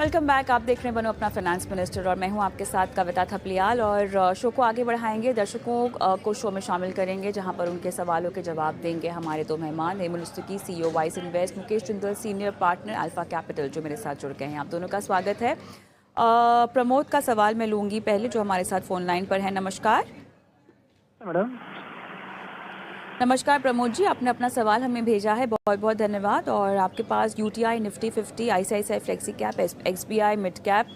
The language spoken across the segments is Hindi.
Welcome back. आप देख रहे हैं बनो अपना फाइनेंस मिनिस्टर और मैं हूं आपके साथ कविता थपलियाल। और शो को आगे बढ़ाएंगे, दर्शकों को शो में शामिल करेंगे जहां पर उनके सवालों के जवाब देंगे हमारे दो मेहमान, नेमुल उस्तुकी CEO vice invest, Mukesh Jindal senior partner alpha capital जो मेरे साथ जुड़ गए हैं। आप दोनों का स्वागत है। प्रमोद का सवाल मैं लूँगी पहले, जो हमारे साथ फोन लाइन पर है। नमस्कार मैडम। नमस्कार प्रमोद जी, आपने अपना सवाल हमें भेजा है, बहुत बहुत धन्यवाद। और आपके पास UTI Nifty 50, ICICI flexi cap, XBI mid cap,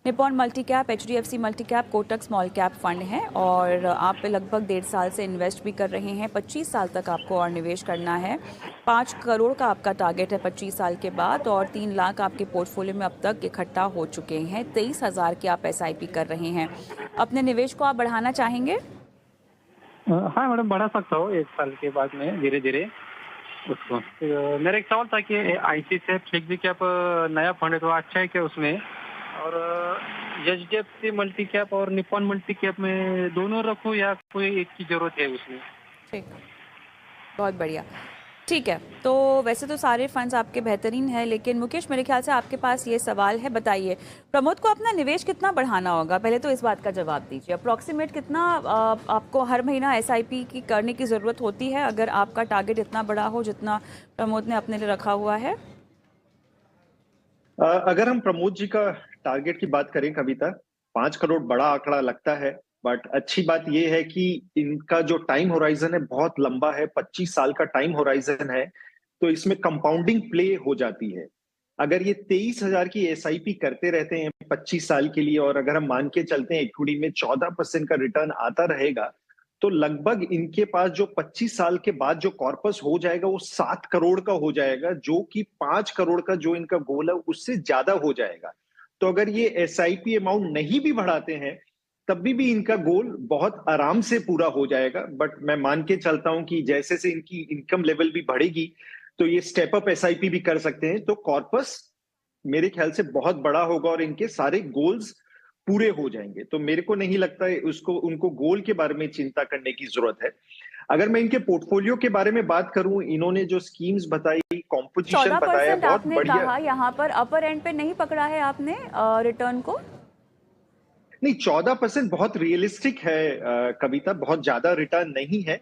Nippon multi cap, HDFC multi cap, Kotak small cap fund है और आप लगभग 1.5 साल से इन्वेस्ट भी कर रहे हैं। 25 साल तक आपको और निवेश करना है। 5 करोड़ का आपका टारगेट है 25 साल के बाद और 3 लाख आपके पोर्टफोलियो में अब तक इकट्ठा हो चुके हैं। 23,000 की आप SIP कर रहे हैं। अपने निवेश को आप बढ़ाना चाहेंगे? हाँ मैडम, बढ़ा सकता हूँ 1 साल के बाद में धीरे धीरे उसको। मेरा एक सवाल था कि ICICI फ्लेक्सी कैप नया फंड है तो अच्छा है क्या उसमें, और HDFC मल्टी कैप और निपॉन मल्टी कैप में दोनों रखूँ या कोई एक की जरूरत है उसमें? ठीक, बहुत बढ़िया। ठीक है, तो वैसे तो सारे फंड्स आपके बेहतरीन हैं, लेकिन मुकेश मेरे ख्याल से आपके पास ये सवाल है। बताइए प्रमोद को अपना निवेश कितना बढ़ाना होगा, पहले तो इस बात का जवाब दीजिए। अप्रॉक्सीमेट कितना आपको हर महीना SIP की करने की ज़रूरत होती है अगर आपका टारगेट इतना बड़ा हो जितना प्रमोद ने अपने लिए रखा हुआ है? अगर हम प्रमोद जी का टारगेट की बात करें कविता, 5 करोड़ बड़ा आंकड़ा लगता है, बट अच्छी बात यह है कि इनका जो टाइम होराइजन है बहुत लंबा है, 25 साल का टाइम होराइजन है, तो इसमें कंपाउंडिंग प्ले हो जाती है। अगर ये 23,000 की SIP करते रहते हैं 25 साल के लिए, और अगर हम मान के चलते हैं इक्विटी में 14% का रिटर्न आता रहेगा, तो लगभग इनके पास जो 25 साल के बाद जो कॉर्पस हो जाएगा वो 7 करोड़ का हो जाएगा, जो कि 5 करोड़ का जो इनका गोल है उससे ज्यादा हो जाएगा। तो अगर ये SIP अमाउंट नहीं भी बढ़ाते हैं तब भी इनका गोल बहुत आराम से पूरा हो जाएगा। बट मैं मान के चलता हूं कि जैसे से इनकी इनकम लेवल भी बढ़ेगी तो ये स्टेप अप SIP भी कर सकते हैं, तो कॉर्पस मेरे ख्याल से बहुत बड़ा होगा और इनके सारे गोल्स पूरे हो जाएंगे। तो मेरे को नहीं लगता है उनको गोल के बारे में चिंता करने की जरूरत है। अगर मैं इनके पोर्टफोलियो के बारे में बात करूं, इन्होंने जो स्कीम्स बताई, कॉम्पोजिशन बताया, 14% बहुत आपने बढ़िया। कहा, यहाँ पर अपर एंड पे नहीं पकड़ा है आपने रिटर्न को? नहीं, 14% बहुत रियलिस्टिक है कविता, बहुत ज्यादा रिटर्न नहीं है।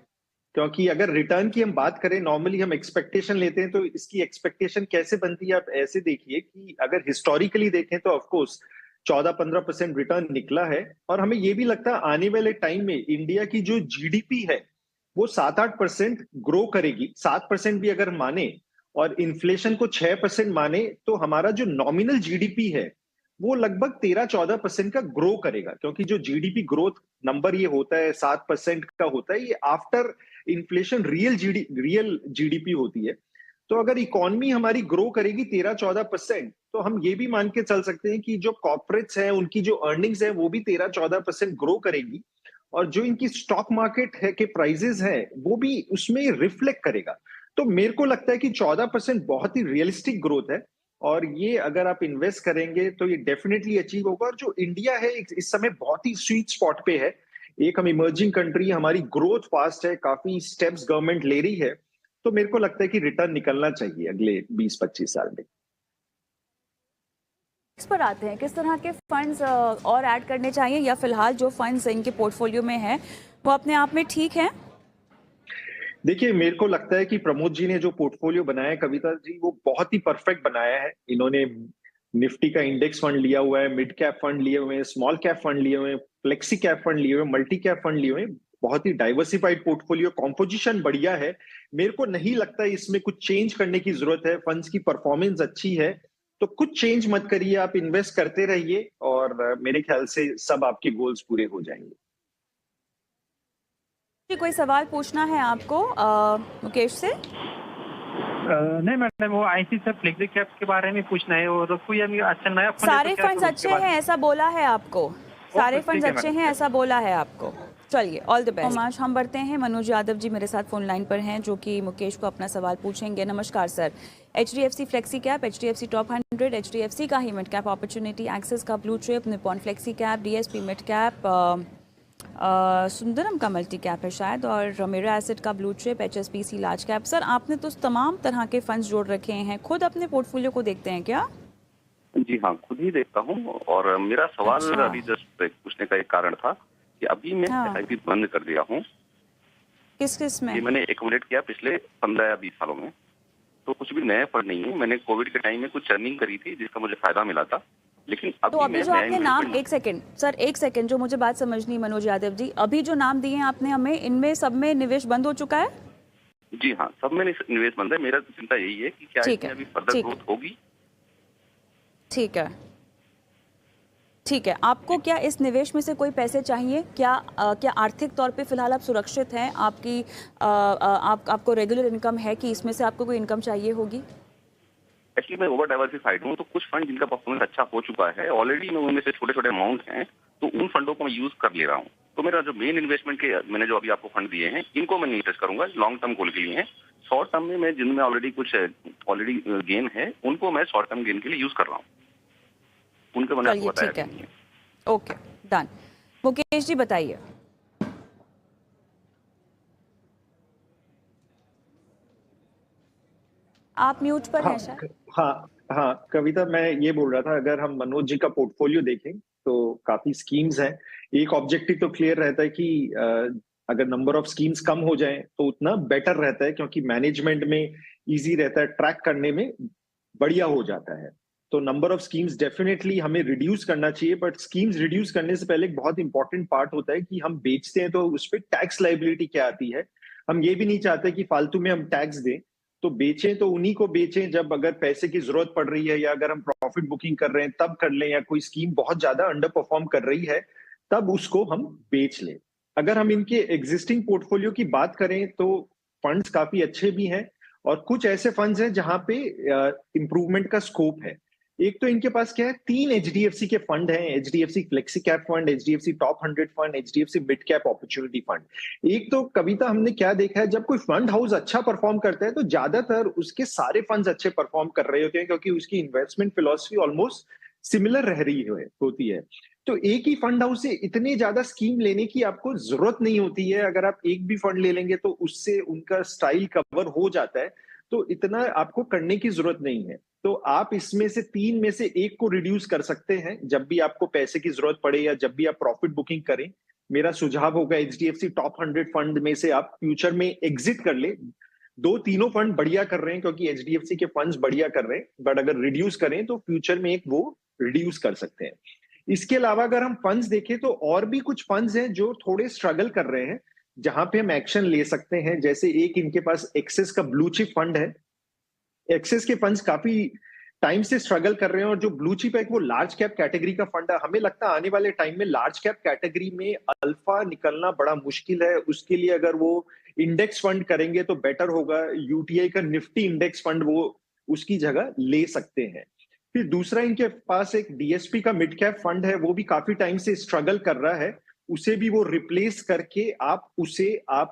क्योंकि अगर रिटर्न की हम बात करें, नॉर्मली हम एक्सपेक्टेशन लेते हैं, तो इसकी एक्सपेक्टेशन कैसे बनती है आप ऐसे देखिए कि अगर हिस्टोरिकली देखें तो ऑफकोर्स 14-15% रिटर्न निकला है। और हमें यह भी लगता है आने वाले टाइम में इंडिया की जो GDP है वो 7-8% ग्रो करेगी। 7% भी अगर माने और इन्फ्लेशन को 6% माने तो हमारा जो नॉमिनल GDP है वो लगभग 13-14% का ग्रो करेगा। क्योंकि जो GDP ग्रोथ नंबर ये होता है 7% का होता है, ये आफ्टर इन्फ्लेशन रियल GDP होती है। तो अगर इकोनॉमी हमारी ग्रो करेगी 13-14%, तो हम ये भी मान के चल सकते हैं कि जो कॉर्पोरेट्स हैं उनकी जो अर्निंग्स है वो भी 13-14% ग्रो करेगी, और जो इनकी स्टॉक मार्केट है के प्राइजेस है वो भी उसमें रिफ्लेक्ट करेगा। तो मेरे को लगता है कि 14% बहुत ही रियलिस्टिक ग्रोथ है, और ये अगर आप इन्वेस्ट करेंगे तो ये डेफिनेटली अचीव होगा। और जो इंडिया है इस समय बहुत ही स्वीट स्पॉट पे है, एक हम इमर्जिंग कंट्री, हमारी ग्रोथ फास्ट है, काफी स्टेप्स गवर्नमेंट ले रही है, तो मेरे को लगता है कि रिटर्न निकलना चाहिए अगले 20-25 साल में। इस पर आते हैं, किस तरह के फंड्स और ऐड करने चाहिए, या फिलहाल जो फंड्स इनके पोर्टफोलियो में हैं वो अपने आप में ठीक हैं? देखिए, मेरे को लगता है कि प्रमोद जी ने जो पोर्टफोलियो बनाया है कविता जी, वो बहुत ही परफेक्ट बनाया है। इन्होंने निफ्टी का इंडेक्स फंड लिया हुआ है, मिड कैप फंड लिए हुए हैं, स्मॉल कैप फंड लिए हुए हैं, फ्लेक्सी कैप फंड लिए हुए हैं, मल्टी कैप फंड लिए हुए हैं। बहुत ही डाइवर्सिफाइड पोर्टफोलियो, कॉम्पोजिशन बढ़िया है। मेरे को नहीं लगता इसमें कुछ चेंज करने की जरूरत है। फंड्स की परफॉर्मेंस अच्छी है, तो कुछ चेंज मत करिए, आप इन्वेस्ट करते रहिए और मेरे ख्याल से सब आपके गोल्स पूरे हो जाएंगे। कोई सवाल पूछना है आपको मुकेश से? नहीं मैडम, वो ICICI फ्लेक्सी कैप के बारे में पूछना है, और कोई अच्छा नया फंड है सारे तो क्या फंड्स करूं अच्छे उसके बाद? हैं ऐसा बोला है आपको? सारे ठीक फंड्स है अच्छे मैडम। हैं ऐसा बोला है आपको? चलिए, ऑल द बेस्ट। आज हम बढ़ते हैं, मनोज यादव जी मेरे साथ फोन लाइन पर हैं जो कि मुकेश को अपना सवाल पूछेंगे। नमस्कार sir. HDFC flexi cap, HDFC top 100, HDFC का ही मिड कैप अपॉर्चुनिटी, एक्सिस का blue chip, Nippon flexi cap, DSP mid cap, Sundaram का मल्टी कैप है शायद, और मेरा एसेट का blue chip, HSBC large cap. Sir आपने तो तमाम तरह के फंड्स जोड़ रखे हैं, खुद अपने पोर्टफोलियो को देखते हैं क्या? जी हाँ, खुद ही देखता हूँ और मेरा सवाल अच्छा। अभी जस्ट पूछने का एक कारण था कि अभी मैं हाँ। एसआईपी बंद कर दिया हूँ। किस में? ये मैंने एक्युमुलेट किया पिछले 15 या 20 सालों में। तो कुछ भी नया फंड नहीं है। मैंने कोविड के टाइम में कुछ अर्निंग करी थी जिसका मुझे फायदा मिला था। लेकिन तो अभी अभी मैं जो नया आपने नाम, इन्वेस्टमेंट एक सेकंड सर, एक सेकंड, जो मुझे बात समझनी है मनोज यादव जी, अभी जो नाम दिए हैं आपने हमें, इनमें सब में निवेश बंद हो चुका है? जी हाँ, सब में इन्वेस्ट बंद है। मेरा चिंता यही है कि क्या ठीक इसमें है, अभी फर्दर ठीक है, ग्रोथ होगी? ठीक है, ठीक है। आपको जी। क्या इस निवेश में से कोई पैसे चाहिए? क्या आर्थिक तौर पे फिलहाल आप सुरक्षित हैं? आपको रेगुलर इनकम है कि इसमें से आपको कोई इनकम चाहिए होगी? एक्चुअली मैं ओवर डाइवर्सिफाइड हूँ, तो कुछ फंड जिनका परफॉर्मेंस अच्छा हो चुका है ऑलरेडी, मैं उनमें से छोटे-छोटे अमाउंट हैं, तो उन फंडों को मैं यूज कर ले रहा हूँ। तो मेरा जो मेन इन्वेस्टमेंट के मैंने जो अभी आपको फंड दिए हैं, इनको मैं नहीं टच करूंगा, लॉन्ग टर्म गोल के लिए हैं। शॉर्ट टर्म में मैं जिनमें ऑलरेडी गेन है, उनको मैं शॉर्ट टर्म गेन के लिए यूज कर रहा हूँ। उनको मैंने आपको चलिए, बताया ठीक भी है, नहीं है। Okay, done. मुकेश जी बताइए। आप म्यूट पर हाँ हैं शायद। हाँ हाँ कविता, मैं ये बोल रहा था, अगर हम मनोज जी का पोर्टफोलियो देखें तो काफी स्कीम्स हैं। एक ऑब्जेक्टिव तो क्लियर रहता है कि अगर नंबर ऑफ स्कीम्स कम हो जाए तो उतना बेटर रहता है, क्योंकि मैनेजमेंट में इजी रहता है, ट्रैक करने में बढ़िया हो जाता है। तो नंबर ऑफ स्कीम्स डेफिनेटली हमें रिड्यूस करना चाहिए, बट स्कीम्स रिड्यूस करने से पहले एक बहुत इंपॉर्टेंट पार्ट होता है कि हम बेचते हैं तो उस पर टैक्स लाइबिलिटी क्या आती है। हम ये भी नहीं चाहते कि फालतू में हम टैक्स दें। तो बेचें तो उन्हीं को बेचें जब अगर पैसे की जरूरत पड़ रही है, या अगर हम प्रॉफिट बुकिंग कर रहे हैं तब कर लें, या कोई स्कीम बहुत ज्यादा अंडर परफॉर्म कर रही है तब उसको हम बेच लें। अगर हम इनके एग्जिस्टिंग पोर्टफोलियो की बात करें तो फंड्स काफी अच्छे भी हैं, और कुछ ऐसे फंड्स हैं जहां पे इंप्रूवमेंट का स्कोप है। एक तो इनके पास क्या है, 3 एचडीएफसी के फंड हैं, HDFC flexi cap fund, HDFC top 100 fund, HDFC mid cap opportunity fund. एक तो कविता, हमने क्या देखा है, जब कोई फंड हाउस अच्छा परफॉर्म करता है तो ज्यादातर उसके सारे फंड्स अच्छे परफॉर्म कर रहे होते हैं, क्योंकि उसकी इन्वेस्टमेंट फिलॉसफी ऑलमोस्ट सिमिलर रह रही होती है। तो एक ही फंड हाउस से इतने ज्यादा स्कीम लेने की आपको जरूरत नहीं होती है। अगर आप एक भी फंड ले लेंगे तो उससे उनका स्टाइल कवर हो जाता है, तो इतना आपको करने की जरूरत नहीं है। तो आप इसमें से 3 में से एक को रिड्यूस कर सकते हैं जब भी आपको पैसे की जरूरत पड़े, या जब भी आप प्रॉफिट बुकिंग करें। मेरा सुझाव होगा एचडीएफसी टॉप 100 फंड में से आप फ्यूचर में एग्जिट कर ले। दो तीनों फंड बढ़िया कर रहे हैं क्योंकि एचडीएफसी के फंड्स बढ़िया कर रहे हैं, बट अगर रिड्यूस करें तो फ्यूचर में एक वो रिड्यूस कर सकते हैं। इसके अलावा अगर हम फंड्स देखें तो और भी कुछ फंड्स हैं जो थोड़े स्ट्रगल कर रहे हैं, जहां पे हम एक्शन ले सकते हैं। जैसे एक इनके पास एक्सेस का ब्लू चिप फंड है। एक्सेस के फंड्स काफी टाइम से स्ट्रगल कर रहे हैं, और जो ब्लू चिप है वो लार्ज कैप कैटेगरी का फंड है। हमें लगता है आने वाले टाइम में लार्ज कैप कैटेगरी में अल्फा निकलना बड़ा मुश्किल है। उसके लिए अगर वो इंडेक्स फंड करेंगे तो बेटर होगा। यूटीआई का निफ्टी इंडेक्स फंड वो उसकी जगह ले सकते हैं। फिर दूसरा इनके पास एक डीएसपी का मिड कैप फंड है, वो भी काफी टाइम से स्ट्रगल कर रहा है। उसे भी वो रिप्लेस करके आप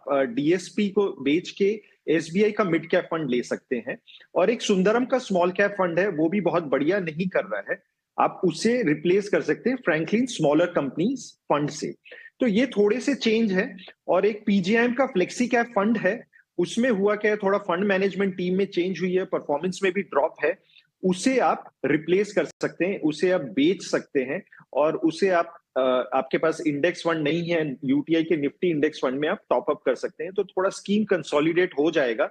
डीएसपी को बेच के एसबीआई का मिड कैप फंड ले सकते हैं। और एक सुंदरम का स्मॉल कैप फंड है, वो भी बहुत बढ़िया नहीं कर रहा है। आप उसे रिप्लेस कर सकते हैं फ्रैंकलिन स्मॉलर कंपनीज फंड से। तो ये थोड़े से चेंज है। और एक पीजीआईएम का फ्लेक्सी कैप फंड है, उसमें हुआ क्या है, थोड़ा फंड मैनेजमेंट टीम में चेंज हुई है, परफॉर्मेंस में भी ड्रॉप है। उसे आप रिप्लेस कर सकते हैं, उसे आप बेच सकते हैं, और उसे आपके पास इंडेक्स फंड नहीं है यूटीआई के निफ्टी इंडेक्स फंड में, आप टॉप अप कर सकते हैं। तो थोड़ा स्कीम कंसोलिडेट हो जाएगा।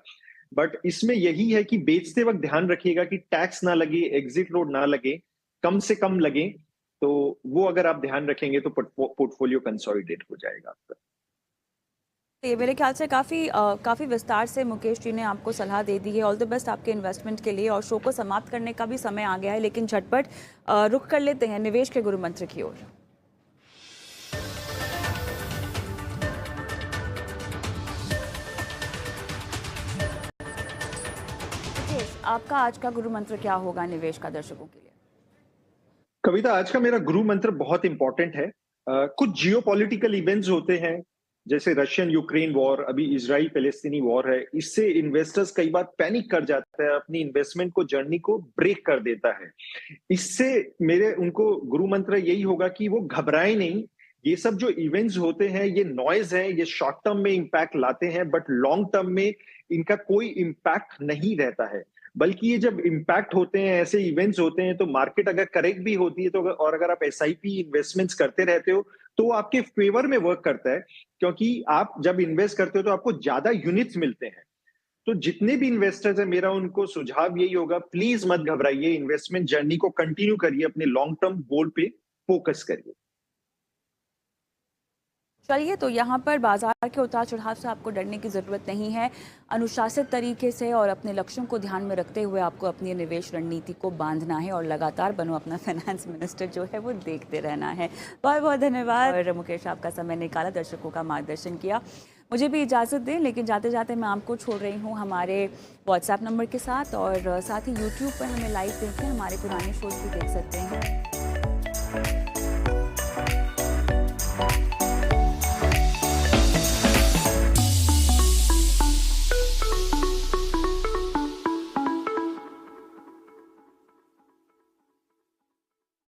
बट इसमें यही है कि बेचते वक्त ध्यान रखिएगा कि टैक्स ना लगे, एग्जिट लोड ना लगे, कम से कम लगे। तो वो अगर आप ध्यान रखेंगे तो पोर्टफोलियो कंसोलिडेट हो जाएगा आपका। ये मेरे ख्याल से काफ़ी विस्तार से मुकेश जी ने आपको सलाह दे दी है। ऑल द बेस्ट आपके इन्वेस्टमेंट के लिए। और शो को समाप्त करने का भी समय आ गया है, लेकिन झटपट रुख कर लेते हैं निवेश के गुरु मंत्र की ओर। मुकेश, आपका आज का गुरु मंत्र क्या होगा निवेश का दर्शकों के लिए? कविता, आज का मेरा गुरु मंत्र बहुत इंपॉर्टेंट है। कुछ जियोपॉलिटिकल इवेंट्स होते हैं, जैसे रशियन यूक्रेन वॉर, अभी इजराइल पैलेस्तीनी वॉर है। इससे इन्वेस्टर्स कई बार पैनिक कर जाता है, अपनी इन्वेस्टमेंट को जर्नी को ब्रेक कर देता है। इससे मेरे उनको गुरु मंत्र यही होगा कि वो घबराए नहीं। ये सब जो इवेंट्स होते हैं ये नॉइज है, ये शॉर्ट टर्म में इंपैक्ट लाते हैं, बट लॉन्ग टर्म में इनका कोई इंपैक्ट नहीं रहता है। बल्कि ये जब इम्पैक्ट होते हैं, ऐसे इवेंट्स होते हैं, तो मार्केट अगर करेक्ट भी होती है तो और अगर आप एसआईपी इन्वेस्टमेंट्स करते रहते हो तो वो आपके फेवर में वर्क करता है, क्योंकि आप जब इन्वेस्ट करते हो तो आपको ज्यादा यूनिट्स मिलते हैं। तो जितने भी इन्वेस्टर्स हैं, मेरा उनको सुझाव यही होगा, प्लीज मत घबराइए, इन्वेस्टमेंट जर्नी को कंटिन्यू करिए, अपने लॉन्ग टर्म गोल पे फोकस करिए। चलिए, तो यहाँ पर बाजार के उतार चढ़ाव से आपको डरने की ज़रूरत नहीं है। अनुशासित तरीके से और अपने लक्ष्यों को ध्यान में रखते हुए आपको अपनी निवेश रणनीति को बांधना है और लगातार बनो अपना फाइनेंस मिनिस्टर जो है वो देखते रहना है। बहुत बहुत धन्यवाद और मुकेश, आपका समय निकाला, दर्शकों का मार्गदर्शन किया। मुझे भी इजाज़त दें, लेकिन जाते जाते मैं आपको छोड़ रही हूँ हमारे व्हाट्सएप नंबर के साथ, और साथ ही यूट्यूब पर हमें लाइव देखें, हमारे पुराने शोज भी देख सकते हैं।